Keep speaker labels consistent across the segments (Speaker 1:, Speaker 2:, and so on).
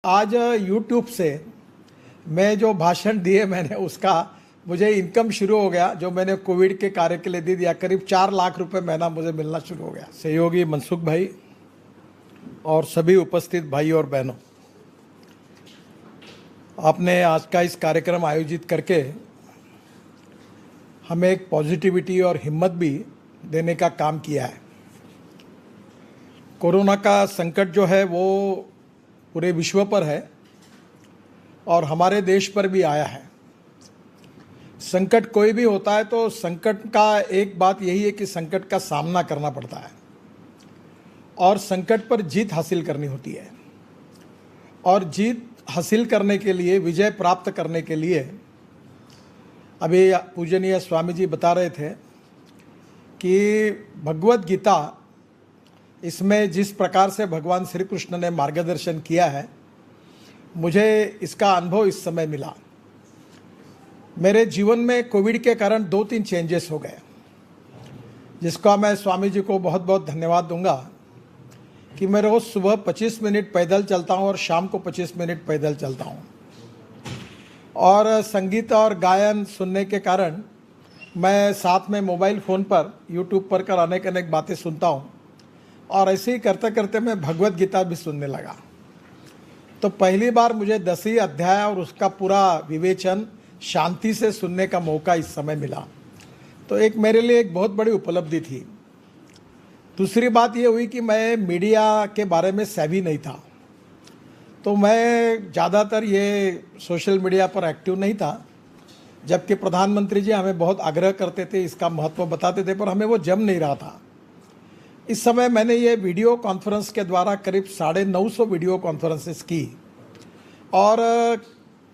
Speaker 1: आज यूट्यूब से मैं जो भाषण दिए मैंने उसका मुझे इनकम शुरू हो गया, जो मैंने कोविड के कार्य के लिए दे दिया। करीब 4 लाख रुपए महीना मुझे मिलना शुरू हो गया। सहयोगी मनसुख भाई और सभी उपस्थित भाई और बहनों, आपने आज का इस कार्यक्रम आयोजित करके हमें एक पॉजिटिविटी और हिम्मत भी देने का काम किया है। कोरोना का संकट जो है वो पूरे विश्व पर है और हमारे देश पर भी आया है। संकट कोई भी होता है तो संकट का एक बात यही है कि संकट का सामना करना पड़ता है और संकट पर जीत हासिल करनी होती है। और जीत हासिल करने के लिए, विजय प्राप्त करने के लिए, अभी पूजनीय स्वामी जी बता रहे थे कि भगवत गीता, इसमें जिस प्रकार से भगवान श्री कृष्ण ने मार्गदर्शन किया है, मुझे इसका अनुभव इस समय मिला। मेरे जीवन में कोविड के कारण 2-3 चेंजेस हो गए, जिसका मैं स्वामी जी को बहुत बहुत धन्यवाद दूंगा कि मैं रोज़ सुबह 25 मिनट पैदल चलता हूं और शाम को 25 मिनट पैदल चलता हूं। और संगीत और गायन सुनने के कारण मैं साथ में मोबाइल फ़ोन पर यूट्यूब पर कर अनेक अनेक बातें सुनता हूं और ऐसे ही करते करते मैं भगवत गीता भी सुनने लगा। तो पहली बार मुझे 10वीं अध्याय और उसका पूरा विवेचन शांति से सुनने का मौका इस समय मिला। तो एक मेरे लिए एक बहुत बड़ी उपलब्धि थी। दूसरी बात ये हुई कि मैं मीडिया के बारे में savvy नहीं था, तो मैं ज़्यादातर ये सोशल मीडिया पर एक्टिव नहीं था, जबकि प्रधानमंत्री जी हमें बहुत आग्रह करते थे, इसका महत्व बताते थे, पर हमें वो जम नहीं रहा था। इस समय मैंने ये वीडियो कॉन्फ्रेंस के द्वारा करीब 950 वीडियो कॉन्फ्रेंसेस की और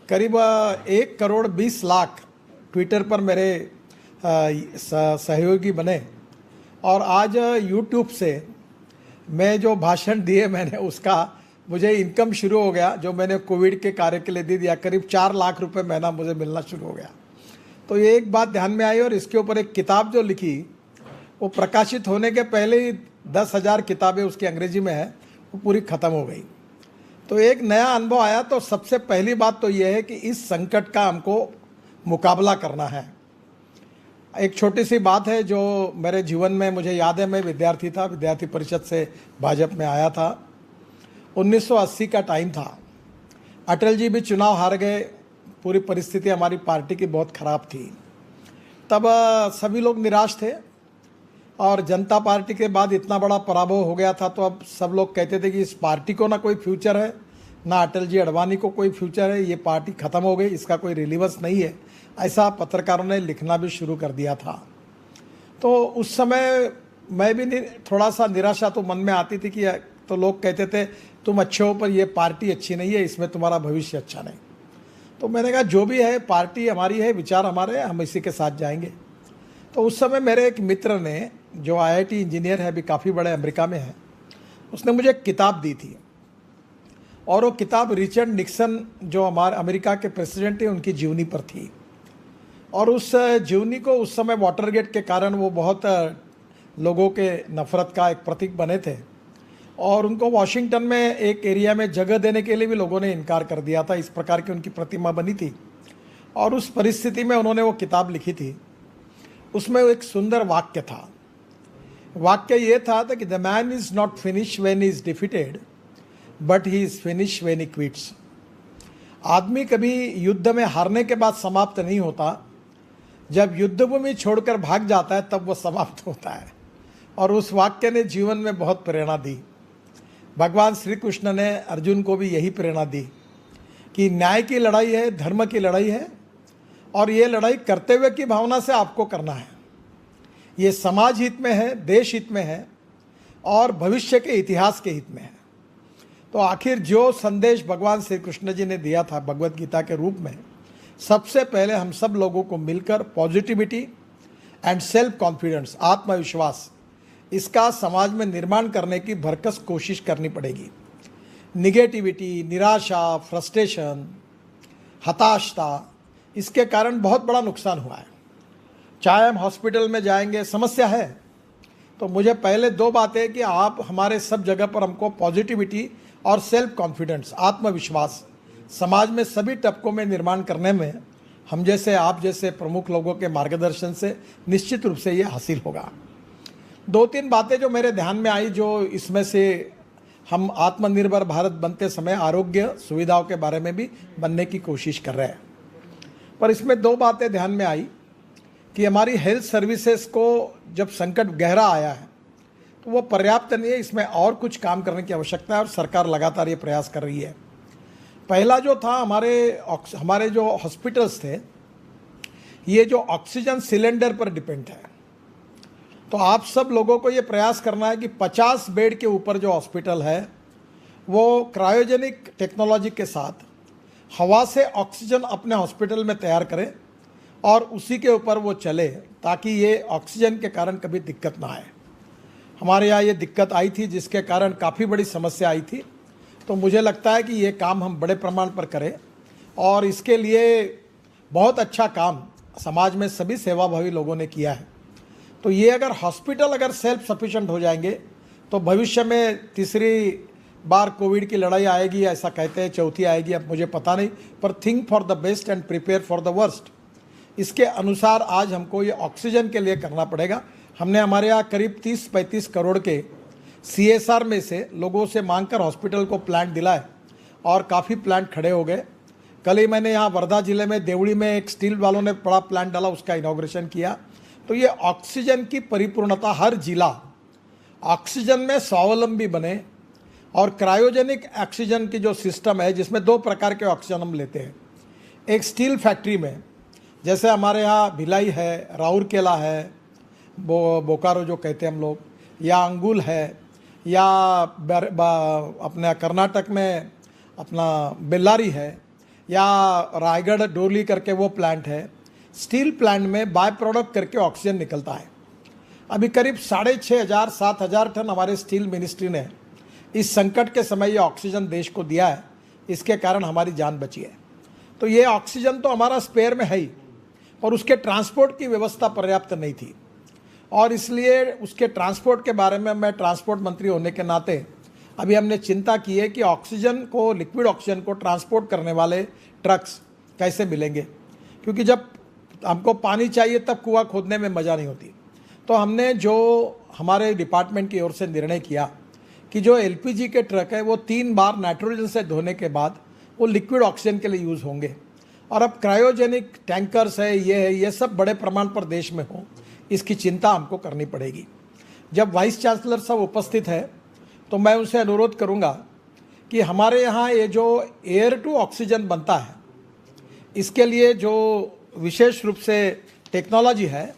Speaker 1: करीब 1,20,00,000 ट्विटर पर मेरे सहयोगी बने। और आज यूट्यूब से मैं जो भाषण दिए मैंने उसका मुझे इनकम शुरू हो गया, जो मैंने कोविड के कार्य के लिए दे दिया। करीब 4 लाख रुपए महीना मुझे मिलना शुरू हो गया। तो ये एक बात ध्यान में आई और इसके ऊपर एक किताब जो लिखी, वो प्रकाशित होने के पहले ही 10,000 किताबें उसकी अंग्रेजी में है, वो पूरी ख़त्म हो गई। तो एक नया अनुभव आया। तो सबसे पहली बात तो ये है कि इस संकट का हमको मुकाबला करना है। एक छोटी सी बात है जो मेरे जीवन में मुझे याद है। मैं विद्यार्थी था, विद्यार्थी परिषद से भाजपा में आया था। 1980 का टाइम था। अटल जी भी चुनाव हार गए, पूरी परिस्थिति हमारी पार्टी की बहुत ख़राब थी। तब सभी लोग निराश थे और जनता पार्टी के बाद इतना बड़ा पराभव हो गया था, तो अब सब लोग कहते थे कि इस पार्टी को ना कोई फ्यूचर है, ना अटल जी अडवाणी को कोई फ्यूचर है, ये पार्टी ख़त्म हो गई, इसका कोई रिलीवेंस नहीं है। ऐसा पत्रकारों ने लिखना भी शुरू कर दिया था। तो उस समय मैं भी थोड़ा सा निराशा तो मन में आती थी कि तो लोग कहते थे तुम अच्छे हो पर ये पार्टी अच्छी नहीं है, इसमें तुम्हारा भविष्य अच्छा नहीं। तो मैंने कहा जो भी है, पार्टी हमारी है, विचार हमारे हैं, हम इसी के साथ जाएंगे। तो उस समय मेरे एक मित्र ने, जो IIT इंजीनियर है, अभी काफ़ी बड़े अमेरिका में है, उसने मुझे एक किताब दी थी और वो किताब रिचर्ड निक्सन, जो हमारे अमेरिका के प्रेसिडेंट हैं, उनकी जीवनी पर थी। और उस जीवनी को उस समय वाटरगेट के कारण वो बहुत लोगों के नफ़रत का एक प्रतीक बने थे और उनको वॉशिंगटन में एक एरिया में जगह देने के लिए भी लोगों ने इनकार कर दिया था। इस प्रकार की उनकी प्रतिमा बनी थी और उस परिस्थिति में उन्होंने वो किताब लिखी थी। उसमें एक सुंदर वाक्य था। वाक्य ये था कि the man is not finish when he is defeated but he is finish when he quits. आदमी कभी युद्ध में हारने के बाद समाप्त नहीं होता, जब युद्धभूमि छोड़कर भाग जाता है तब वो समाप्त होता है। और उस वाक्य ने जीवन में बहुत प्रेरणा दी। भगवान श्री कृष्ण ने अर्जुन को भी यही प्रेरणा दी कि न्याय की लड़ाई है, धर्म की लड़ाई है और ये लड़ाई कर्तव्य की भावना से आपको करना है। ये समाज हित में है, देश हित में है और भविष्य के इतिहास के हित में है। तो आखिर जो संदेश भगवान श्री कृष्ण जी ने दिया था भगवत गीता के रूप में, सबसे पहले हम सब लोगों को मिलकर पॉजिटिविटी एंड सेल्फ कॉन्फिडेंस, आत्मविश्वास, इसका समाज में निर्माण करने की भरकस कोशिश करनी पड़ेगी। निगेटिविटी, निराशा, फ्रस्ट्रेशन, हताशता, इसके कारण बहुत बड़ा नुकसान हुआ है। चाहे हम हॉस्पिटल में जाएंगे, समस्या है, तो मुझे पहले 2 बातें कि आप हमारे सब जगह पर हमको पॉजिटिविटी और सेल्फ कॉन्फिडेंस, आत्मविश्वास समाज में सभी तबकों में निर्माण करने में हम जैसे, आप जैसे प्रमुख लोगों के मार्गदर्शन से निश्चित रूप से ये हासिल होगा। 2-3 बातें जो मेरे ध्यान में आई, जो इसमें से हम आत्मनिर्भर भारत बनते समय आरोग्य सुविधाओं के बारे में भी बनने की कोशिश कर रहे हैं, पर इसमें 2 बातें ध्यान में आई कि हमारी हेल्थ सर्विसेज को जब संकट गहरा आया है तो वो पर्याप्त नहीं है, इसमें और कुछ काम करने की आवश्यकता है और सरकार लगातार ये प्रयास कर रही है। पहला जो था, हमारे जो हॉस्पिटल्स थे ये जो ऑक्सीजन सिलेंडर पर डिपेंड है, तो आप सब लोगों को ये प्रयास करना है कि 50 बेड के ऊपर जो हॉस्पिटल है वो क्रायोजेनिक टेक्नोलॉजी के साथ हवा से ऑक्सीजन अपने हॉस्पिटल में तैयार करें और उसी के ऊपर वो चले, ताकि ये ऑक्सीजन के कारण कभी दिक्कत ना आए। हमारे यहाँ ये दिक्कत आई थी जिसके कारण काफ़ी बड़ी समस्या आई थी, तो मुझे लगता है कि ये काम हम बड़े प्रमाण पर करें और इसके लिए बहुत अच्छा काम समाज में सभी सेवाभावी लोगों ने किया है। तो ये अगर हॉस्पिटल अगर सेल्फ सफिशिएंट हो जाएंगे तो भविष्य में तीसरी बार कोविड की लड़ाई आएगी, ऐसा कहते हैं, चौथी आएगी, अब मुझे पता नहीं, पर think for the best and prepare for the worst. इसके अनुसार आज हमको ये ऑक्सीजन के लिए करना पड़ेगा। हमने हमारे यहाँ करीब 30-35 करोड़ के CSR में से लोगों से मांगकर हॉस्पिटल को प्लांट दिलाए और काफ़ी प्लांट खड़े हो गए। कल ही मैंने यहाँ वर्धा जिले में देवड़ी में एक स्टील वालों ने बड़ा प्लांट डाला, उसका इनॉग्रेशन किया। तो ये ऑक्सीजन की परिपूर्णता, हर जिला ऑक्सीजन में स्वावलंबी बने और क्रायोजेनिक ऑक्सीजन की जो सिस्टम है जिसमें 2 प्रकार के ऑक्सीजन हम लेते हैं। एक स्टील फैक्ट्री में, जैसे हमारे यहाँ भिलाई है, राउरकेला है, बोकारो जो कहते हैं हम लोग, या अंगुल है, या अपने कर्नाटक में अपना बेल्लारी है, या रायगढ़ डोली करके वो प्लांट है। स्टील प्लांट में बाय प्रोडक्ट करके ऑक्सीजन निकलता है। अभी करीब 6,500-7,000 टन हमारे स्टील मिनिस्ट्री ने इस संकट के समय ये ऑक्सीजन देश को दिया है, इसके कारण हमारी जान बची है। तो ये ऑक्सीजन तो हमारा स्पेयर में है ही, और उसके ट्रांसपोर्ट की व्यवस्था पर्याप्त नहीं थी, और इसलिए उसके ट्रांसपोर्ट के बारे में मैं ट्रांसपोर्ट मंत्री होने के नाते अभी हमने चिंता की है कि ऑक्सीजन को, लिक्विड ऑक्सीजन को ट्रांसपोर्ट करने वाले ट्रक्स कैसे मिलेंगे, क्योंकि जब हमको पानी चाहिए तब कुआं खोदने में मज़ा नहीं होती। तो हमने जो हमारे डिपार्टमेंट की ओर से निर्णय किया कि जो LPG के ट्रक है वो 3 बार नाइट्रोजन से धोने के बाद वो लिक्विड ऑक्सीजन के लिए यूज़ होंगे, और अब क्रायोजेनिक टैंकर्स है, ये सब बड़े प्रमाण पर देश में हो, इसकी चिंता हमको करनी पड़ेगी। जब वाइस चांसलर साहब उपस्थित है तो मैं उनसे अनुरोध करूंगा कि हमारे यहाँ ये जो एयर टू ऑक्सीजन बनता है, इसके लिए जो विशेष रूप से टेक्नोलॉजी है,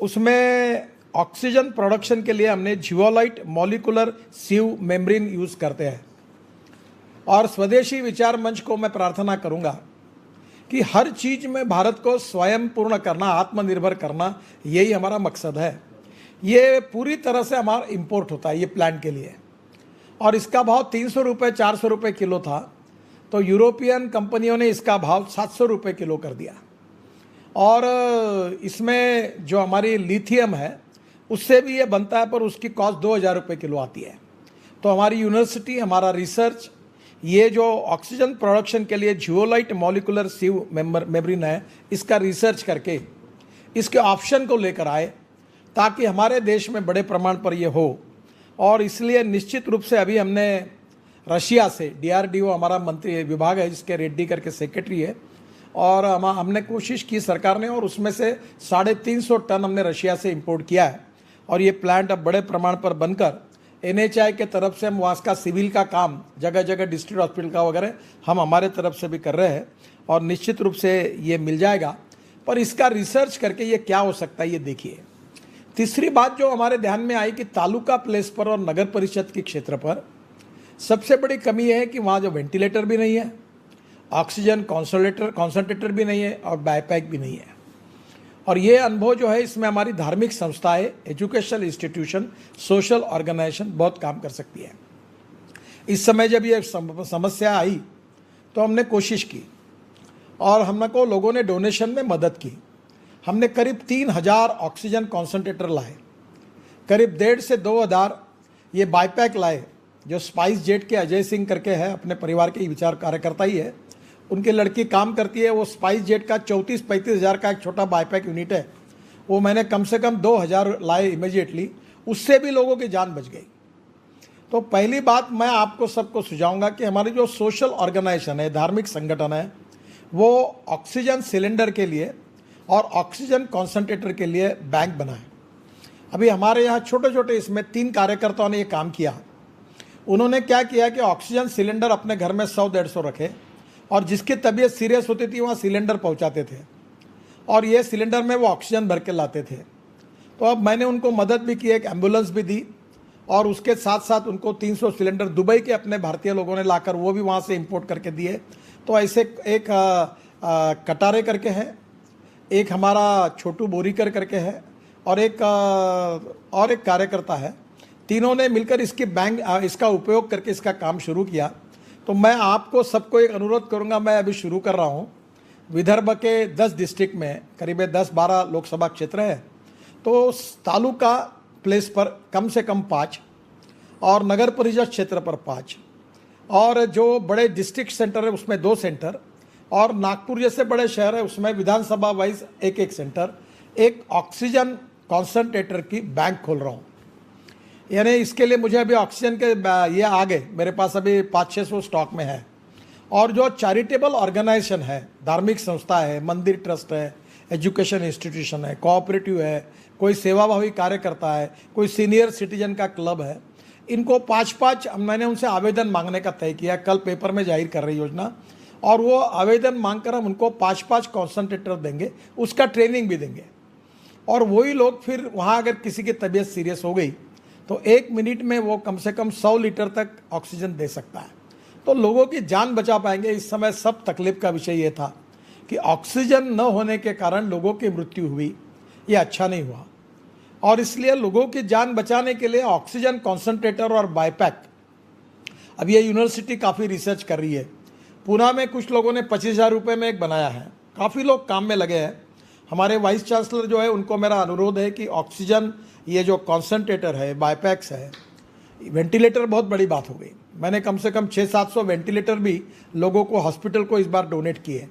Speaker 1: उसमें ऑक्सीजन प्रोडक्शन के लिए हमने जियोलाइट मॉलिकुलर सीव मेम्ब्रेन यूज़ करते हैं। और स्वदेशी विचार मंच को मैं प्रार्थना करूंगा कि हर चीज़ में भारत को स्वयं पूर्ण करना, आत्मनिर्भर करना, यही हमारा मकसद है। ये पूरी तरह से हमारा इंपोर्ट होता है ये प्लांट के लिए, और इसका भाव 300 रुपये 400 रुपये किलो था, तो यूरोपियन कंपनियों ने इसका भाव 700 रुपये किलो कर दिया। और इसमें जो हमारी लिथियम है उससे भी ये बनता है, पर उसकी कॉस्ट 2,000 रुपये किलो आती है। तो हमारी यूनिवर्सिटी, हमारा रिसर्च, ये जो ऑक्सीजन प्रोडक्शन के लिए जियोलाइट मॉलिकुलर सीव मेम्ब्रेन है, इसका रिसर्च करके इसके ऑप्शन को लेकर आए, ताकि हमारे देश में बड़े प्रमाण पर ये हो। और इसलिए निश्चित रूप से अभी हमने रशिया से, DRDO हमारा मंत्री विभाग है जिसके रेड्डी करके सेक्रेटरी है, और हमने कोशिश की सरकार ने, और उसमें से 350 टन हमने रशिया से इंपोर्ट किया है। और ये प्लांट अब बड़े प्रमाण पर बनकर NHI के तरफ से हम वहाँ का सिविल का काम, जगह जगह डिस्ट्रिक्ट हॉस्पिटल का वगैरह हम हमारे तरफ से भी कर रहे हैं, और निश्चित रूप से ये मिल जाएगा। पर इसका रिसर्च करके ये क्या हो सकता है ये देखिए। तीसरी बात जो हमारे ध्यान में आई कि तालुका प्लेस पर और नगर परिषद के क्षेत्र पर सबसे बड़ी कमी है कि वहाँ जो वेंटिलेटर भी नहीं है, ऑक्सीजन कॉन्सनट्रेटर भी नहीं है, और बायपैक भी नहीं है। और ये अनुभव जो है, इसमें हमारी धार्मिक संस्थाएं, एजुकेशनल इंस्टीट्यूशन, सोशल ऑर्गेनाइजेशन बहुत काम कर सकती है। इस समय जब ये समस्या आई तो हमने कोशिश की, और हमको लोगों ने डोनेशन में मदद की। हमने करीब 3,000 ऑक्सीजन कॉन्सनट्रेटर लाए, करीब 1,500 से 2,000 ये बायपैक लाए, जो स्पाइस जेट के अजय सिंह करके है, अपने परिवार के विचार कार्यकर्ता ही है, उनकी लड़की काम करती है। वो स्पाइस जेट का 34-35 हज़ार का एक छोटा बाईपैक यूनिट है, वो मैंने कम से कम 2000 लाए इमीडिएटली, उससे भी लोगों की जान बच गई। तो पहली बात मैं आपको सबको सुझाऊंगा कि हमारी जो सोशल ऑर्गेनाइजेशन है, धार्मिक संगठन है, वो ऑक्सीजन सिलेंडर के लिए और ऑक्सीजन कॉन्सेंट्रेटर के लिए बैंक बनाए। अभी हमारे यहाँ छोटे छोटे इसमें 3 कार्यकर्ताओं ने ये काम किया। उन्होंने क्या किया कि ऑक्सीजन सिलेंडर अपने घर में 100-150 रखे और जिसकी तबीयत सीरियस होती थी वहाँ सिलेंडर पहुँचाते थे और ये सिलेंडर में वो ऑक्सीजन भर के लाते थे। तो अब मैंने उनको मदद भी की, एक एम्बुलेंस भी दी और उसके साथ साथ उनको 300 सिलेंडर दुबई के अपने भारतीय लोगों ने लाकर वो भी वहाँ से इंपोर्ट करके दिए। तो ऐसे एक कटारे करके है, एक हमारा छोटू बोरीकर करके है और एक कार्यकर्ता है। तीनों ने मिलकर इसका उपयोग करके इसका काम शुरू किया। तो मैं आपको सबको एक अनुरोध करूंगा, मैं अभी शुरू कर रहा हूं। विदर्भ के 10 डिस्ट्रिक्ट में करीब 10-12 लोकसभा क्षेत्र है, तो तालुका प्लेस पर कम से कम 5 और नगर परिषद क्षेत्र पर 5 और जो बड़े डिस्ट्रिक्ट सेंटर है उसमें 2 सेंटर और नागपुर जैसे बड़े शहर है उसमें विधानसभा वाइज एक सेंटर, एक ऑक्सीजन कॉन्सेंट्रेटर की बैंक खोल रहा हूँ। यानी इसके लिए मुझे अभी ऑक्सीजन के ये आ गए, मेरे पास अभी 500-600 स्टॉक में है। और जो चैरिटेबल ऑर्गेनाइजेशन है, धार्मिक संस्था है, मंदिर ट्रस्ट है, एजुकेशन इंस्टीट्यूशन है, कोऑपरेटिव है, कोई सेवाभावी कार्यकर्ता है, कोई सीनियर सिटीजन का क्लब है, इनको 5-5 मैंने उनसे आवेदन मांगने का तय किया। कल पेपर में जाहिर कर रही योजना, और वो आवेदन मांगकर हम उनको 5-5 कॉन्सेंट्रेटर देंगे, उसका ट्रेनिंग भी देंगे। और वही लोग फिर वहाँ अगर किसी की तबीयत सीरियस हो गई तो 1 मिनट में वो कम से कम 100 लीटर तक ऑक्सीजन दे सकता है, तो लोगों की जान बचा पाएंगे। इस समय सब तकलीफ का विषय ये था कि ऑक्सीजन न होने के कारण लोगों की मृत्यु हुई, ये अच्छा नहीं हुआ। और इसलिए लोगों की जान बचाने के लिए ऑक्सीजन कॉन्सेंट्रेटर और बाईपैक, अब ये यूनिवर्सिटी काफ़ी रिसर्च कर रही है। पूना में कुछ लोगों ने 25,000 रुपये में एक बनाया है, काफ़ी लोग काम में लगे हैं। हमारे वाइस चांसलर जो है उनको मेरा अनुरोध है कि ऑक्सीजन ये जो कॉन्सेंट्रेटर है, बाईपैक्स है, वेंटिलेटर बहुत बड़ी बात हो गई। मैंने कम से कम 600-700 वेंटिलेटर भी लोगों को, हॉस्पिटल को इस बार डोनेट किए।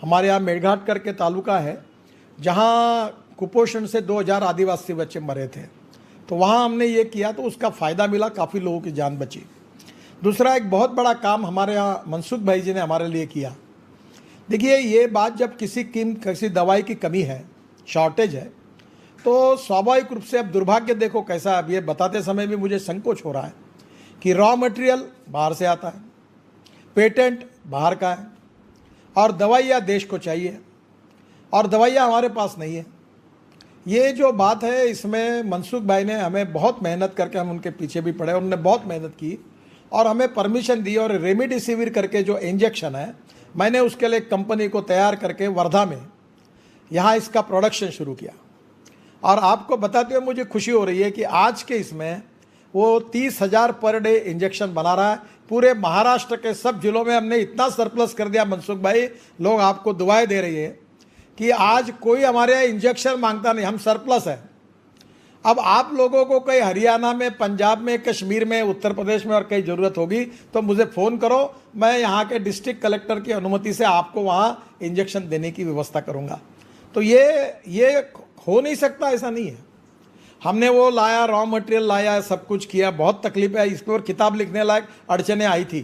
Speaker 1: हमारे यहाँ मेड़घाट करके तालुका है जहाँ कुपोषण से 2000 आदिवासी बच्चे मरे थे, तो वहाँ हमने ये किया तो उसका फ़ायदा मिला, काफ़ी लोगों की जान बची। दूसरा एक बहुत बड़ा काम हमारे यहाँ मनसुख भाई जी ने हमारे लिए किया। देखिए, ये बात जब किसी दवाई की कमी है, शॉर्टेज है, तो स्वाभाविक रूप से अब दुर्भाग्य देखो कैसा, अब ये बताते समय भी मुझे संकोच हो रहा है कि रॉ मटेरियल बाहर से आता है, पेटेंट बाहर का है और दवाइयाँ देश को चाहिए और दवाइयाँ हमारे पास नहीं है। ये जो बात है, इसमें मनसुख भाई ने हमें बहुत मेहनत करके, हम उनके पीछे भी पड़े, उन्होंने बहुत मेहनत की और हमें परमिशन दी। और रेमडेसिविर करके जो इंजेक्शन है, मैंने उसके लिए एक कंपनी को तैयार करके वर्धा में यहाँ इसका प्रोडक्शन शुरू किया। और आपको बताते हुए मुझे खुशी हो रही है कि आज के इसमें वो 30,000 पर डे इंजेक्शन बना रहा है। पूरे महाराष्ट्र के सब जिलों में हमने इतना सरप्लस कर दिया मनसुख भाई, लोग आपको दुआएं दे रही है कि आज कोई हमारे यहाँ इंजेक्शन मांगता नहीं, हम सरप्लस है। अब आप लोगों को कहीं हरियाणा में, पंजाब में, कश्मीर में, उत्तर प्रदेश में और कहीं ज़रूरत होगी तो मुझे फ़ोन करो, मैं यहाँ के डिस्ट्रिक्ट कलेक्टर की अनुमति से आपको वहाँ इंजेक्शन देने की व्यवस्था करूँगा। तो ये हो नहीं सकता, ऐसा नहीं है। हमने वो लाया, रॉ मटेरियल लाया, सब कुछ किया, बहुत तकलीफ है, इस पर किताब लिखने लायक अड़चने आई थी,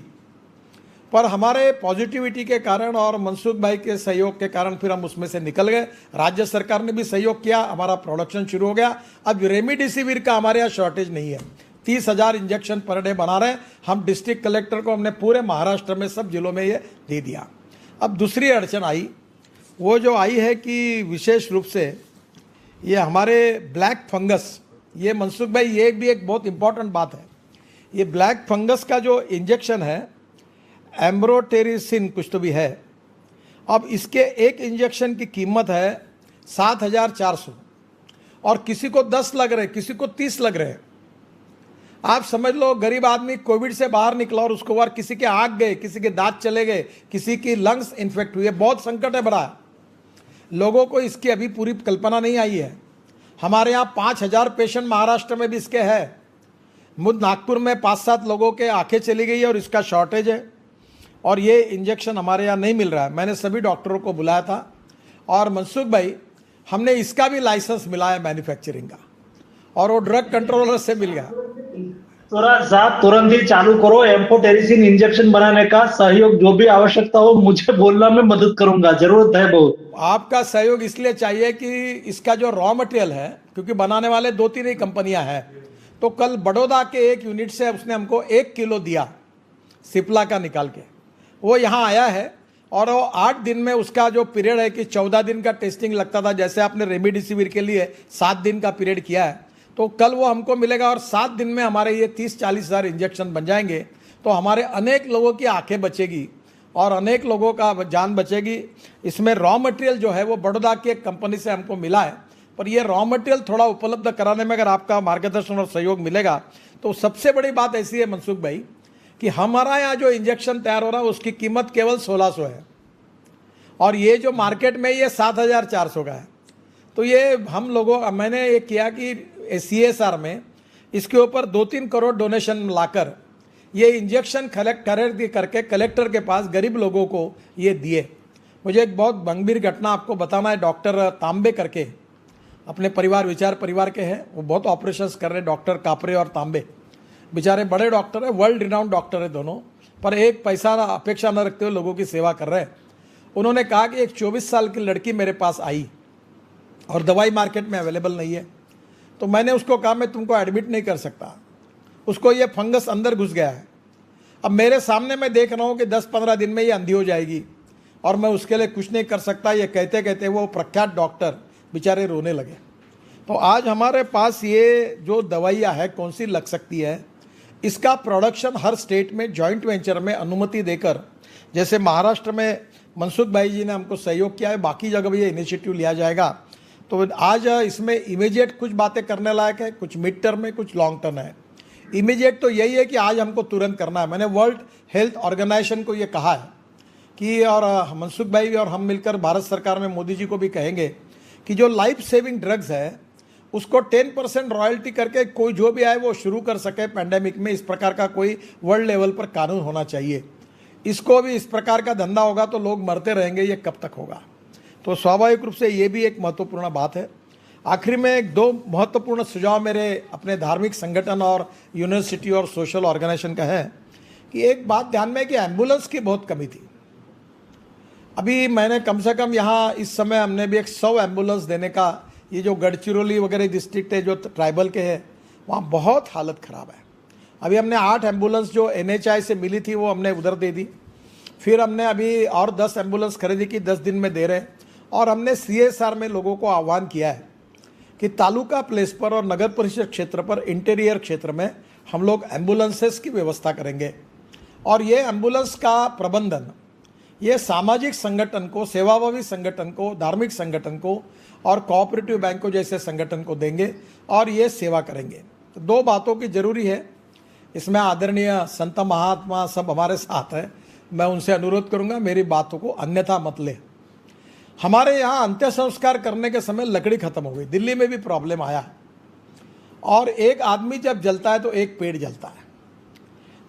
Speaker 1: पर हमारे पॉजिटिविटी के कारण और मनसुख भाई के सहयोग के कारण फिर हम उसमें से निकल गए। राज्य सरकार ने भी सहयोग किया, हमारा प्रोडक्शन शुरू हो गया। अब रेमडेसिविर का हमारे यहाँ शॉर्टेज नहीं है, 30,000 इंजेक्शन पर डे बना रहे हैं हम। डिस्ट्रिक्ट कलेक्टर को हमने पूरे महाराष्ट्र में सब जिलों में ये दे दिया। अब दूसरी अड़चन आई, वो जो आई है कि विशेष रूप से ये हमारे ब्लैक फंगस, ये मनसुख भाई ये भी एक बहुत इंपॉर्टेंट बात है। ये ब्लैक फंगस का जो इंजेक्शन है, एम्ब्रोटेरिसिन कुछ तो भी है, अब इसके एक इंजेक्शन की कीमत है 7,400 और किसी को 10 लग रहे, किसी को 30 लग रहे। आप समझ लो, गरीब आदमी कोविड से बाहर निकला और उसको बार किसी के आँख गए, किसी के दांत चले गए, किसी की लंग्स इन्फेक्ट हुई है, बहुत संकट है बड़ा। लोगों को इसकी अभी पूरी कल्पना नहीं आई है। हमारे यहाँ 5,000 पेशेंट महाराष्ट्र में भी इसके हैं। मुझ नागपुर में 5-7 लोगों के आंखें चली गई है और इसका शॉर्टेज है और ये इंजेक्शन हमारे यहाँ नहीं मिल रहा है। मैंने सभी डॉक्टरों को बुलाया था और मनसुख भाई हमने इसका भी लाइसेंस मिला है मैन्युफैक्चरिंग का और वो ड्रग कंट्रोलर से मिल गया।
Speaker 2: स्वराज साहब तुरंत ही चालू करो एम्फोटेरिसिन इंजेक्शन बनाने का। सहयोग जो भी आवश्यकता हो मुझे बोलना, मैं मदद करूंगा, जरूरत है बहुत।
Speaker 1: आपका सहयोग इसलिए चाहिए कि इसका जो रॉ मटेरियल है, क्योंकि बनाने वाले 2-3 ही कंपनियां हैं, तो कल बड़ौदा के एक यूनिट से उसने हमको 1 किलो दिया सिप्ला का निकाल के, वो यहाँ आया है और वो 8 दिन में उसका जो पीरियड है कि 14 दिन का टेस्टिंग लगता था, जैसे आपने रेमडेसिविर के लिए 7 दिन का पीरियड किया है, तो कल वो हमको मिलेगा और 7 दिन में हमारे ये 30-40 हज़ार इंजेक्शन बन जाएंगे। तो हमारे अनेक लोगों की आंखें बचेगी और अनेक लोगों का जान बचेगी। इसमें रॉ मटेरियल जो है वो बड़ौदा की एक कंपनी से हमको मिला है, पर ये रॉ मटेरियल थोड़ा उपलब्ध कराने में अगर आपका मार्गदर्शन और सहयोग मिलेगा तो सबसे बड़ी बात ऐसी है मनसुख भाई कि हमारा यहाँ जो इंजेक्शन तैयार हो रहा है उसकी कीमत केवल 1600 है और ये जो मार्केट में ये 7400 का है। तो ये हम लोगों, मैंने ये किया कि CSR में इसके ऊपर 2-3 करोड़ डोनेशन लाकर ये इंजेक्शन खरीद करके कलेक्टर के पास गरीब लोगों को ये दिए। मुझे एक बहुत गंभीर घटना आपको बताना है। डॉक्टर तांबे करके अपने विचार परिवार के हैं, वो बहुत ऑपरेशंस कर रहे हैं, डॉक्टर कापरे और तांबे, बेचारे बड़े डॉक्टर है, वर्ल्ड रिनाउंड डॉक्टर है दोनों, पर एक पैसा अपेक्षा न रखते हुए लोगों की सेवा कर रहे हैं। उन्होंने कहा कि एक 24 साल की लड़की मेरे पास आई और दवाई मार्केट में अवेलेबल नहीं है, तो मैंने उसको कहा मैं तुमको एडमिट नहीं कर सकता, उसको ये फंगस अंदर घुस गया है। अब मेरे सामने मैं देख रहा हूँ कि 10-15 दिन में ये अंधी हो जाएगी और मैं उसके लिए कुछ नहीं कर सकता। ये कहते कहते वो प्रख्यात डॉक्टर बेचारे रोने लगे। तो आज हमारे पास ये जो दवाइयाँ है कौन सी लग सकती है, इसका प्रोडक्शन हर स्टेट में जॉइंट वेंचर में अनुमति देकर, जैसे महाराष्ट्र में मनसुख भाई जी ने हमको सहयोग किया है, बाकी जगह भी ये इनिशिएटिव लिया जाएगा। तो आज इसमें इमीडिएट कुछ बातें करने लायक है, कुछ मिड टर्म में, कुछ लॉन्ग टर्म है। इमीडिएट तो यही है कि आज हमको तुरंत करना है। मैंने वर्ल्ड हेल्थ ऑर्गेनाइजेशन को ये कहा है कि, और मनसुख भाई और हम मिलकर भारत सरकार में मोदी जी को भी कहेंगे कि जो लाइफ सेविंग ड्रग्स है उसको 10% रॉयल्टी करके कोई जो भी आए वो शुरू कर सके पैंडेमिक में। इस प्रकार का कोई वर्ल्ड लेवल पर कानून होना चाहिए। इसको भी इस प्रकार का धंधा होगा तो लोग मरते रहेंगे, ये कब तक होगा। तो स्वाभाविक रूप से ये भी एक महत्वपूर्ण बात है। आखिर में 2 महत्वपूर्ण सुझाव मेरे अपने धार्मिक संगठन और यूनिवर्सिटी और सोशल ऑर्गेनाइजेशन का है कि एक बात ध्यान में कि एम्बुलेंस की बहुत कमी थी। अभी मैंने कम से कम यहाँ इस समय हमने भी एक 100 एम्बुलेंस देने का, ये जो गढ़चिरौली वगैरह डिस्ट्रिक्ट है जो ट्राइबल के हैं वहाँ बहुत हालत ख़राब है। अभी हमने 8 एम्बुलेंस जो NHI से मिली थी वो हमने उधर दे दी, फिर हमने अभी और 10 एम्बुलेंस खरीदी की, 10 दिन में दे रहे हैं। और हमने CSR में लोगों को आह्वान किया है कि तालुका प्लेस पर और नगर परिषद क्षेत्र पर, इंटीरियर क्षेत्र में हम लोग एम्बुलेंसेस की व्यवस्था करेंगे और ये एम्बुलेंस का प्रबंधन ये सामाजिक संगठन को, सेवाभावी संगठन को, धार्मिक संगठन को और कोऑपरेटिव बैंक को जैसे संगठन को देंगे और ये सेवा करेंगे। तो 2 बातों की जरूरी है इसमें। आदरणीय संत महात्मा सब हमारे साथ हैं, मैं उनसे अनुरोध करूंगा मेरी बातों को अन्यथा मत ले। हमारे यहाँ अंत्य संस्कार करने के समय लकड़ी खत्म हो गई, दिल्ली में भी प्रॉब्लम आया और एक आदमी जब जलता है तो एक पेड़ जलता है।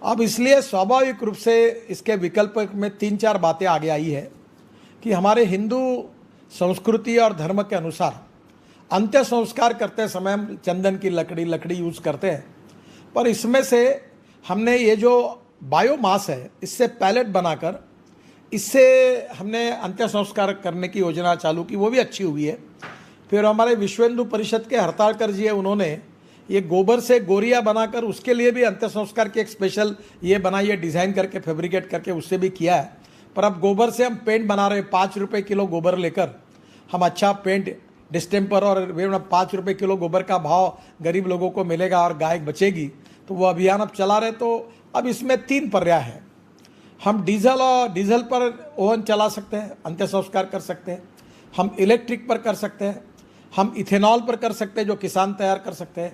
Speaker 1: अब इसलिए स्वाभाविक रूप से इसके विकल्प में 3-4 बातें आगे आई है कि हमारे हिंदू संस्कृति और धर्म के अनुसार अंत्य संस्कार करते समय हम चंदन की लकड़ी यूज़ करते हैं, पर इसमें से हमने ये जो बायोमास है इससे पैलेट बनाकर इससे हमने अंत्य संस्कार करने की योजना चालू की, वो भी अच्छी हुई है। फिर हमारे विश्व हिंदू परिषद के हड़तालकर जी है, उन्होंने ये गोबर से गोरिया बनाकर उसके लिए भी अंत्य संस्कार की एक स्पेशल ये बनाई है, डिज़ाइन करके फैब्रिकेट करके उससे भी किया है। पर अब गोबर से हम पेंट बना रहे हैं, 5 रुपये किलो गोबर लेकर हम अच्छा पेंट डिस्टेम्पर, और 5 रुपये किलो गोबर का भाव गरीब लोगों को मिलेगा और गाय बचेगी, तो वो अभियान अब चला रहे। तो अब इसमें 3 पर्याय है। हम डीजल पर ओवन चला सकते हैं, अंत्य संस्कार कर सकते हैं, हम इलेक्ट्रिक पर कर सकते हैं, हम इथेनॉल पर कर सकते हैं जो किसान तैयार कर सकते हैं,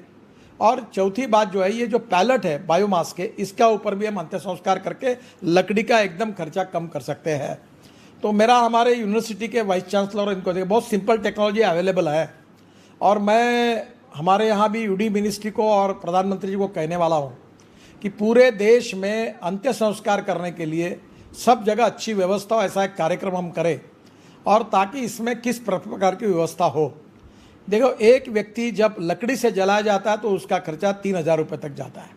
Speaker 1: और चौथी बात जो है ये जो पैलेट है बायोमास के, इसका ऊपर भी हम अंत्य संस्कार करके लकड़ी का एकदम खर्चा कम कर सकते हैं। तो मेरा हमारे यूनिवर्सिटी के वाइस चांसलर इनको देखिए, बहुत सिंपल टेक्नोलॉजी अवेलेबल है और मैं हमारे यहाँ भी यूडी मिनिस्ट्री को और प्रधानमंत्री जी को कहने वाला हूँ कि पूरे देश में अंत्य संस्कार करने के लिए सब जगह अच्छी व्यवस्था हो, ऐसा एक कार्यक्रम हम करें, और ताकि इसमें किस प्रकार की व्यवस्था हो। देखो, एक व्यक्ति जब लकड़ी से जलाया जाता है तो उसका खर्चा 3,000 रुपये तक जाता है।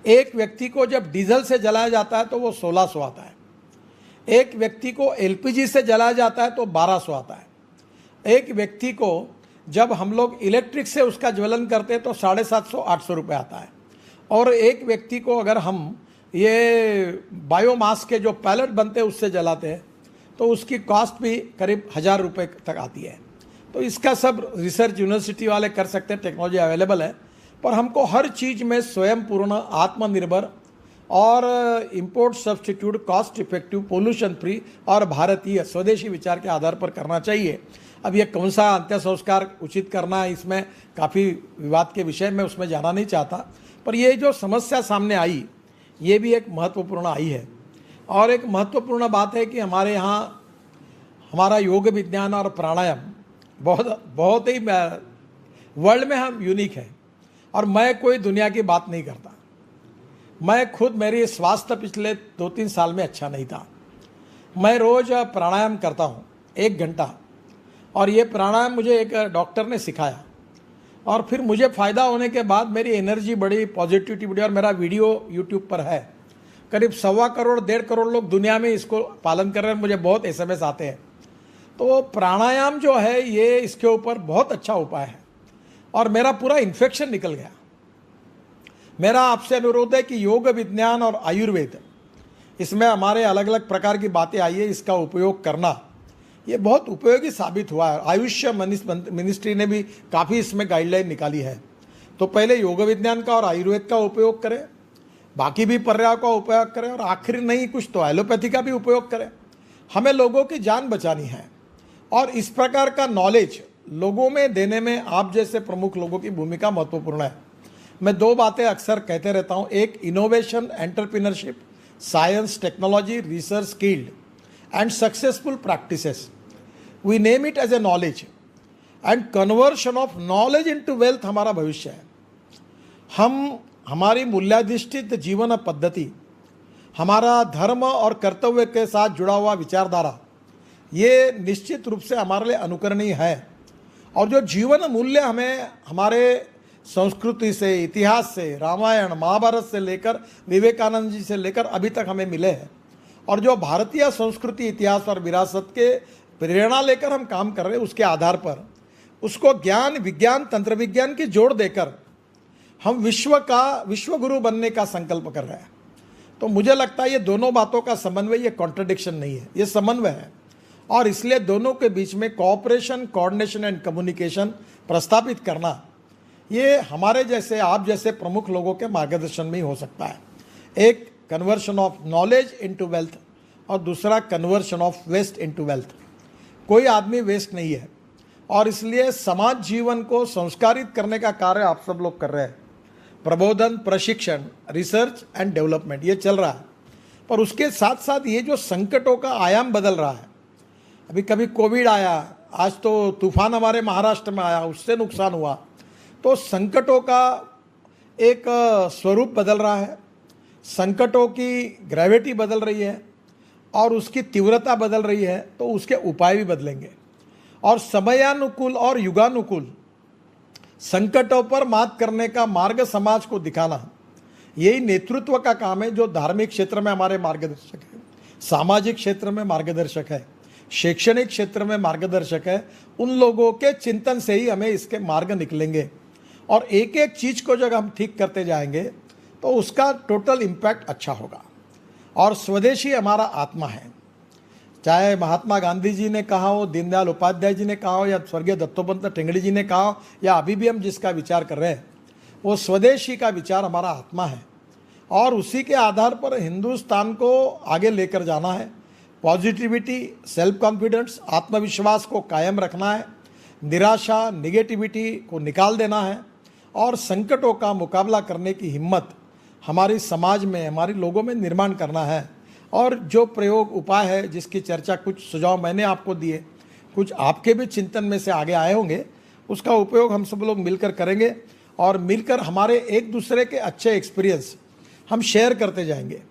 Speaker 1: एक व्यक्ति को जब डीजल से जलाया जाता है तो वो 1,600 आता है। एक व्यक्ति को एलपीजी से जलाया जाता है तो 1,200 आता है। एक व्यक्ति को जब हम लोग इलेक्ट्रिक से उसका ज्वलन करते हैं तो 750-800 रुपये आता है। और एक व्यक्ति को अगर हम ये बायोमास के जो पैलेट बनते हैं उससे जलाते हैं तो उसकी कॉस्ट भी करीब 1,000 रुपये तक आती है। तो इसका सब रिसर्च यूनिवर्सिटी वाले कर सकते हैं, टेक्नोलॉजी अवेलेबल है। पर हमको हर चीज़ में स्वयं पूर्ण, आत्मनिर्भर और import substitute, cost effective, pollution free और भारतीय स्वदेशी विचार के आधार पर करना चाहिए। अब ये कौन सा अंत्य संस्कार उचित करना है, इसमें काफ़ी विवाद के विषय में उसमें जाना नहीं चाहता, पर ये जो समस्या सामने आई ये भी एक महत्वपूर्ण आई है। और एक महत्वपूर्ण बात है कि हमारे यहाँ हमारा योग विज्ञान और प्राणायाम बहुत ही वर्ल्ड में हम यूनिक है। और मैं कोई दुनिया की बात नहीं करता, मैं खुद, मेरी स्वास्थ्य पिछले 2-3 साल में अच्छा नहीं था। मैं रोज़ प्राणायाम करता हूँ 1 घंटा, और ये प्राणायाम मुझे एक डॉक्टर ने सिखाया, और फिर मुझे फ़ायदा होने के बाद मेरी एनर्जी बढ़ी, पॉजिटिविटी बढ़ी, और मेरा वीडियो यूट्यूब पर है। करीब 1.25 करोड़ 1.5 करोड़ लोग दुनिया में इसको पालन कर रहे हैं। मुझे बहुत SMS आते हैं। तो प्राणायाम जो है ये इसके ऊपर बहुत अच्छा उपाय है, और मेरा पूरा इन्फेक्शन निकल गया। मेरा आपसे अनुरोध है कि योग विज्ञान और आयुर्वेद, इसमें हमारे अलग अलग प्रकार की बातें आई है, इसका उपयोग करना ये बहुत उपयोगी साबित हुआ है। आयुष मिनिस्ट्री ने भी काफ़ी इसमें गाइडलाइन निकाली है। तो पहले योग विज्ञान का और आयुर्वेद का उपयोग करें, बाकी भी पर्यायों का उपयोग करें, और आखिर नहीं कुछ तो एलोपैथी का भी उपयोग करें। हमें लोगों की जान बचानी है, और इस प्रकार का नॉलेज लोगों में देने में आप जैसे प्रमुख लोगों की भूमिका महत्वपूर्ण है। मैं 2 बातें अक्सर कहते रहता हूँ, एक innovation, entrepreneurship, science, technology, research, skilled and successful practices. We name it as a knowledge, and conversion of knowledge into wealth हमारा भविष्य है। हमारी मूल्याधिष्ठित जीवन पद्धति, हमारा धर्म और कर्तव्य के साथ जुड़ा हुआ विचारधारा, ये निश्चित रूप से हमारे लिए अनुकरणीय है। और जो जीवन मूल्य हमें हमारे संस्कृति से, इतिहास से, रामायण महाभारत से लेकर विवेकानंद जी से लेकर अभी तक हमें मिले हैं, और जो भारतीय संस्कृति, इतिहास और विरासत के प्रेरणा लेकर हम काम कर रहे हैं, उसके आधार पर उसको ज्ञान, विज्ञान, तंत्र विज्ञान की जोड़ देकर हम विश्व गुरु बनने का संकल्प कर रहे हैं। तो मुझे लगता है ये दोनों बातों का समन्वय, ये कॉन्ट्रडिक्शन नहीं है, ये समन्वय है। और इसलिए दोनों के बीच में कोऑपरेशन, कोऑर्डिनेशन एंड कम्युनिकेशन प्रस्तापित करना, ये हमारे जैसे, आप जैसे प्रमुख लोगों के मार्गदर्शन में ही हो सकता है। एक conversion of knowledge into wealth, और दूसरा conversion of waste into wealth. कोई आदमी वेस्ट नहीं है, और इसलिए समाज जीवन को संस्कारित करने का कार्य आप सब लोग कर रहे हैं। प्रबोधन, प्रशिक्षण, रिसर्च एंड डेवलपमेंट ये चल रहा है, पर उसके साथ साथ ये जो संकटों का आयाम बदल रहा है, अभी कभी कोविड आया, आज तो तूफान हमारे महाराष्ट्र में आया, उससे नुकसान हुआ। तो संकटों का एक स्वरूप बदल रहा है, संकटों की ग्रेविटी बदल रही है, और उसकी तीव्रता बदल रही है, तो उसके उपाय भी बदलेंगे। और समयानुकूल और युगानुकूल संकटों पर मात करने का मार्ग समाज को दिखाना, यही नेतृत्व का काम है, जो धार्मिक क्षेत्र में हमारे मार्गदर्शक है, सामाजिक क्षेत्र में मार्गदर्शक है, शैक्षणिक क्षेत्र में मार्गदर्शक है। उन लोगों के चिंतन से ही हमें इसके मार्ग निकलेंगे, और एक एक चीज़ को जब हम ठीक करते जाएंगे तो उसका टोटल इम्पैक्ट अच्छा होगा। और स्वदेशी हमारा आत्मा है, चाहे महात्मा गांधी जी ने कहा हो, दीनदयाल उपाध्याय जी ने कहा हो, या स्वर्गीय दत्तोपंत ठेंगड़ी जी ने कहा हो, या अभी भी हम जिसका विचार कर रहे हैं, वो स्वदेशी का विचार हमारा आत्मा है। और उसी के आधार पर हिंदुस्तान को आगे लेकर जाना है। पॉजिटिविटी, सेल्फ कॉन्फिडेंस, आत्मविश्वास को कायम रखना है, निराशा, निगेटिविटी को निकाल देना है, और संकटों का मुकाबला करने की हिम्मत हमारी समाज में, हमारे लोगों में निर्माण करना है। और जो प्रयोग उपाय है, जिसकी चर्चा, कुछ सुझाव मैंने आपको दिए, कुछ आपके भी चिंतन में से आगे आए होंगे, उसका उपयोग हम सब लोग मिलकर करेंगे और मिलकर हमारे एक दूसरे के अच्छे एक्सपीरियंस हम शेयर करते जाएंगे।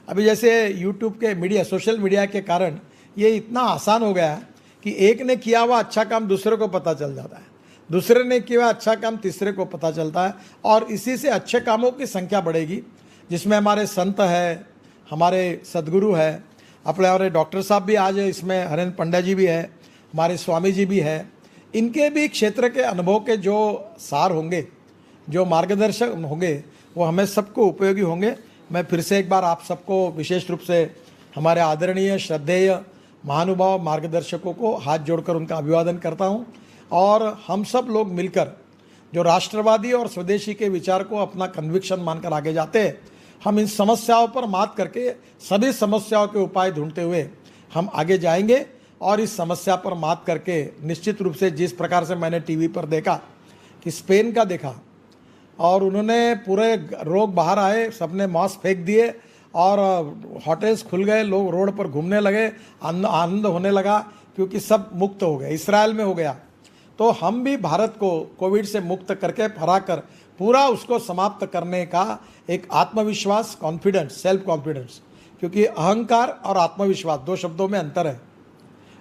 Speaker 1: अभी जैसे यूट्यूब के मीडिया, सोशल मीडिया के कारण ये इतना आसान हो गया है कि एक ने किया हुआ अच्छा काम दूसरे को पता चल जाता है, दूसरे ने किया हुआ अच्छा काम तीसरे को पता चलता है, और इसी से अच्छे कामों की संख्या बढ़ेगी, जिसमें हमारे संत है, हमारे सदगुरु है, अपने हमारे डॉक्टर साहब भी आज इसमें, हरेंद्र पंड्या जी भी है, हमारे स्वामी जी भी है। इनके भी क्षेत्र के अनुभव के जो सार होंगे, जो मार्गदर्शक होंगे, वो हमें सबको उपयोगी होंगे। मैं फिर से एक बार आप सबको, विशेष रूप से हमारे आदरणीय श्रद्धेय महानुभाव मार्गदर्शकों को हाथ जोड़कर उनका अभिवादन करता हूं। और हम सब लोग मिलकर जो राष्ट्रवादी और स्वदेशी के विचार को अपना कन्विक्शन मानकर आगे जाते हैं, हम इन समस्याओं पर मात करके सभी समस्याओं के उपाय ढूंढते हुए हम आगे जाएंगे। और इस समस्या पर मात करके निश्चित रूप से, जिस प्रकार से मैंने टीवी पर देखा कि स्पेन का देखा, और उन्होंने पूरे रोग बाहर आए, सबने मास्क फेंक दिए और होटल्स खुल गए, लोग रोड पर घूमने लगे, आनंद होने लगा क्योंकि सब मुक्त हो गए। इसराइल में हो गया, तो हम भी भारत को कोविड से मुक्त करके हराकर पूरा उसको समाप्त करने का एक आत्मविश्वास, कॉन्फिडेंस, सेल्फ कॉन्फिडेंस, क्योंकि अहंकार और आत्मविश्वास दो शब्दों में अंतर है।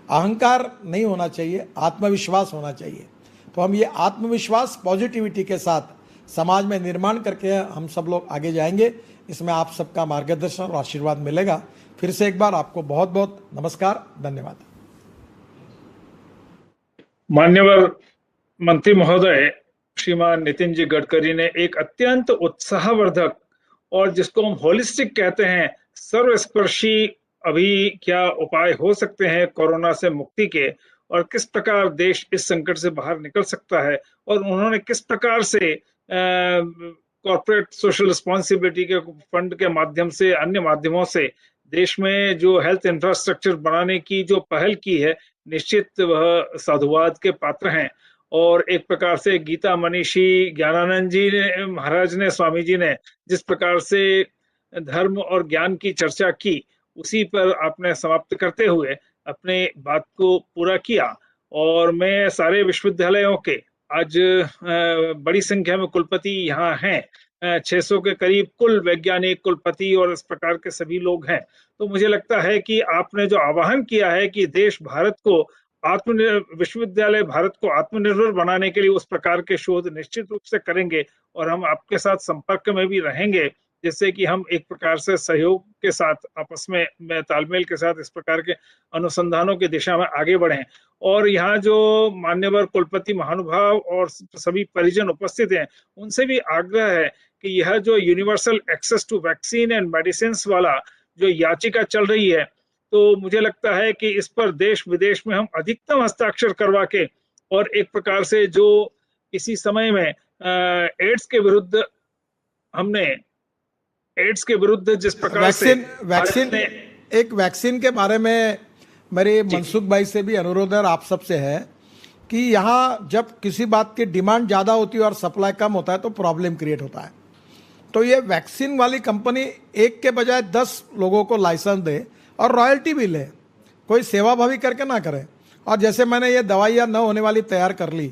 Speaker 1: अहंकार नहीं होना चाहिए, आत्मविश्वास होना चाहिए। तो हम ये आत्मविश्वास, पॉजिटिविटी के साथ समाज में निर्माण करके हम सब लोग आगे जाएंगे। इसमें आप सबका मार्गदर्शन और आशीर्वाद मिलेगा। फिर से एक बार आपको बहुत बहुत नमस्कार, धन्यवाद।
Speaker 3: मान्यवर मंत्री महोदय श्रीमान नितिन जी गडकरी ने एक अत्यंत उत्साहवर्धक और जिसको हम होलिस्टिक कहते हैं, सर्वस्पर्शी अभी क्या उपाय हो सकते हैं कोरोना से मुक्ति के, और किस प्रकार देश इस संकट से बाहर निकल सकता है, और उन्होंने किस प्रकार से कॉर्पोरेट सोशल रिस्पॉन्सिबिलिटी के फंड के माध्यम से, अन्य माध्यमों से देश में जो हेल्थ इंफ्रास्ट्रक्चर बनाने की जो पहल की है, निश्चित वह साधुवाद के पात्र हैं। और एक प्रकार से गीता मनीषी ज्ञानानंद जी ने, महाराज ने, स्वामी जी ने जिस प्रकार से धर्म और ज्ञान की चर्चा की, उसी पर आपने समाप्त करते हुए अपने बात को पूरा किया। और मैं सारे विश्वविद्यालयों के, आज बड़ी संख्या में कुलपति यहाँ हैं, 600 के करीब कुल वैज्ञानिक कुलपति और इस प्रकार के सभी लोग हैं। तो मुझे लगता है कि आपने जो आह्वान किया है कि देश भारत को विश्वविद्यालय भारत को आत्मनिर्भर बनाने के लिए उस प्रकार के शोध निश्चित रूप से करेंगे, और हम आपके साथ संपर्क में भी रहेंगे, जिससे कि हम एक प्रकार से सहयोग के साथ, आपस में तालमेल के साथ इस प्रकार के अनुसंधानों की दिशा में आगे बढ़ें। और यहाँ जो मान्यवर कुलपति महानुभाव और सभी परिजन उपस्थित हैं, उनसे भी आग्रह है कि यह जो universal access to vaccine and medicine वाला जो याचिका चल रही है, तो मुझे लगता है कि इस पर देश विदेश में हम अधिकतम हस्ताक्षर करवा के, और एक प्रकार से जो इसी समय में एड्स के विरुद्ध हमने, एड्स के विरुद्ध जिस प्रकार से
Speaker 1: वैक्सीन एक वैक्सीन के बारे में मेरे मनसुख भाई से भी अनुरोध है, आप सबसे है कि यहाँ जब किसी बात की डिमांड ज़्यादा होती है और सप्लाई कम होता है तो प्रॉब्लम क्रिएट होता है। तो ये वैक्सीन वाली कंपनी एक के बजाय 10 लोगों को लाइसेंस दे और रॉयल्टी भी ले, कोई सेवाभावी करके ना करे। और जैसे मैंने ये दवाइयाँ न होने वाली तैयार कर ली,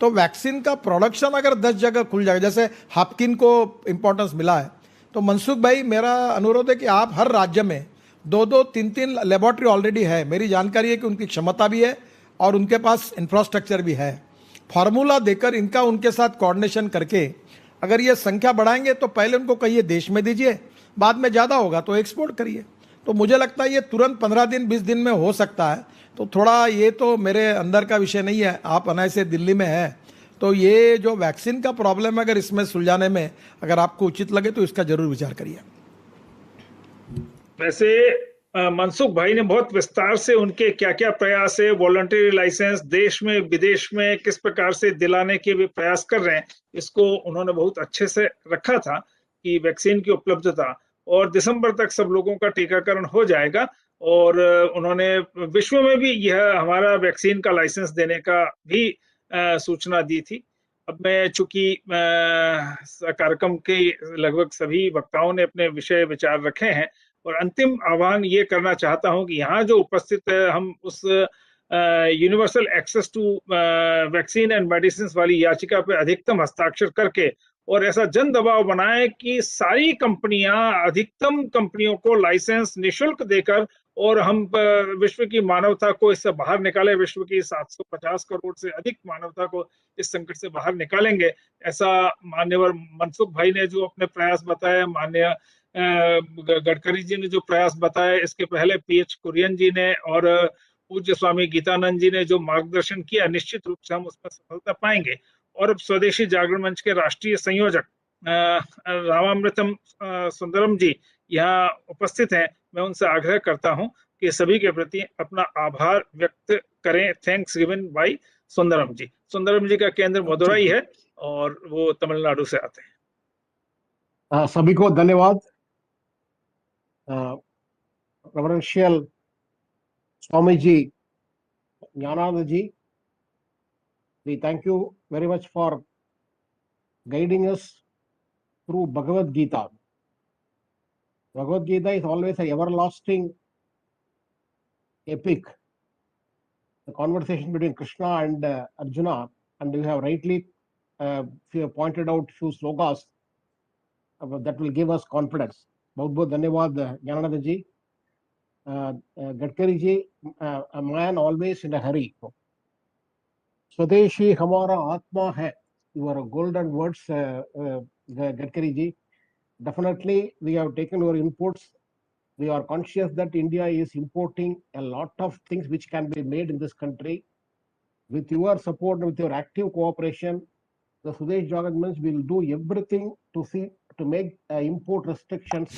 Speaker 1: तो वैक्सीन का प्रोडक्शन अगर 10 जगह खुल जाएगा, जैसे हापकिन को इम्पोर्टेंस मिला है, तो मनसुख भाई मेरा अनुरोध है कि आप हर राज्य में 2-2, 3-3 लेबोरेटरी ऑलरेडी है, मेरी जानकारी है कि उनकी क्षमता भी है और उनके पास इंफ्रास्ट्रक्चर भी है। फार्मूला देकर इनका उनके साथ कोऑर्डिनेशन करके अगर ये संख्या बढ़ाएंगे तो पहले उनको कहिए देश में दीजिए, बाद में ज़्यादा होगा तो एक्सपोर्ट करिए। तो मुझे लगता है ये तुरंत 15 दिन 20 दिन में हो सकता है। तो थोड़ा ये तो मेरे अंदर का विषय नहीं है, आप अनायसे दिल्ली में है, तो ये जो वैक्सीन का प्रॉब्लम है अगर इसमें सुलझाने में अगर आपको उचित लगे तो इसका जरूर विचार करिए।
Speaker 3: वैसे मनसुख भाई ने बहुत विस्तार से उनके क्या क्या प्रयास है, वॉलंटरी लाइसेंस देश में विदेश में किस प्रकार से दिलाने के भी प्रयास कर रहे हैं, इसको उन्होंने बहुत अच्छे से रखा था कि वैक्सीन की उपलब्धता, और दिसंबर तक सब लोगों का टीकाकरण हो जाएगा। और उन्होंने विश्व में भी यह हमारा वैक्सीन का लाइसेंस देने का भी सूचना दी थी। अब मैं चूंकि कार्यक्रम के लगभग सभी वक्ताओं ने अपने विषय विचार रखे हैं, और अंतिम आह्वान ये करना चाहता हूं कि यहाँ जो उपस्थित है, हम उस universal access to vaccine and medicine वाली याचिका पे अधिकतम हस्ताक्षर करके और ऐसा जन दबाव बनाए कि सारी कंपनियां अधिकतम कंपनियों को लाइसेंस निशुल्क देकर और हम विश्व की मानवता को इससे बाहर निकाले, विश्व की 750 करोड़ से अधिक मानवता को इस संकट से बाहर निकालेंगे। ऐसा माननीय मनसुख भाई ने जो अपने प्रयास बताए, माननीय गडकरी जी ने जो प्रयास बताए, इसके पहले पीएच कुरियन जी ने और पूज्य स्वामी गीतानंद जी ने जो मार्गदर्शन किया, निश्चित रूप से हम उसमें सफलता पाएंगे। और अब स्वदेशी जागरण मंच के राष्ट्रीय संयोजक रामामृतम सुंदरम जी यहाँ उपस्थित हैं। मैं उनसे आग्रह करता हूं कि सभी के प्रति अपना आभार व्यक्त करें। थैंक्स गिवन बाय सुंदरम जी। सुंदरम जी का केंद्र मदुरई है और वो तमिलनाडु से आते हैं।
Speaker 4: सभी को धन्यवाद। Reverential Swami ji, Gyanananda ji, we thank you very much for guiding us through Bhagavad Gita. Bhagavad Gita is always an everlasting epic, the conversation between Krishna and Arjuna, and you have rightly pointed out few slokas that will give us confidence. बहुत बहुत धन्यवाद ज्ञानानंद जी। Gadkari ji, a man always in a hurry. स्वदेशी हमारा आत्मा है, your golden words, Gadkari ji. Definitely we have taken your inputs. We are conscious that India is importing a lot of things which can be made in this country. With your support, with your active cooperation, the Swadeshi Jagannath will do everything to make import restrictions